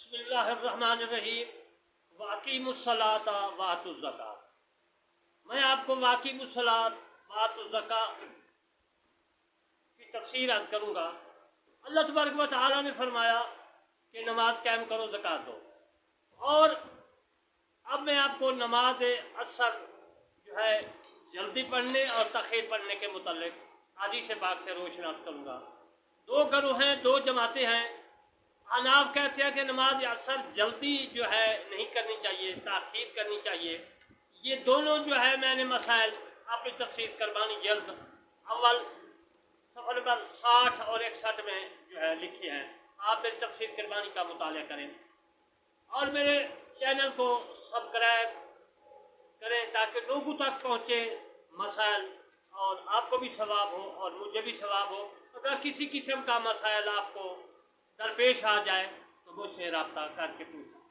بسم اللہ الرحمن الرحیم واقیموا الصلاۃ وآتوا الزکاۃ۔ میں آپ کو واقیموا الصلاۃ وآتوا الزکاۃ کی تفسیر عرض کروں گا۔ اللہ تبارک و تعالیٰ نے فرمایا کہ نماز قائم کرو، زکوٰۃ دو، اور اب میں آپ کو نماز عصر جو ہے جلدی پڑھنے اور تاخیر پڑھنے کے متعلق حدیث پاک سے روشن عرض کروں گا۔ دو گروہ ہیں، دو جماعتیں ہیں۔ حناف کہتے ہیں کہ نماز عصر جلدی جو ہے نہیں کرنی چاہیے، تاخیر کرنی چاہیے۔ یہ دونوں جو ہے میں نے مسائل اپنی تفسیر کربانی جلد اول صفحہ نمبر 60 اور 61 میں جو ہے لکھے ہیں۔ آپ میری تفسیر کربانی کا مطالعہ کریں اور میرے چینل کو سبسکرائب کریں تاکہ لوگوں تک پہنچے مسائل اور آپ کو بھی ثواب ہو اور مجھے بھی ثواب ہو۔ اگر کسی قسم کا مسائل آپ کو درپیش آ جائے تو مجھ سے رابطہ کر کے پوچھ سکتے ہیں۔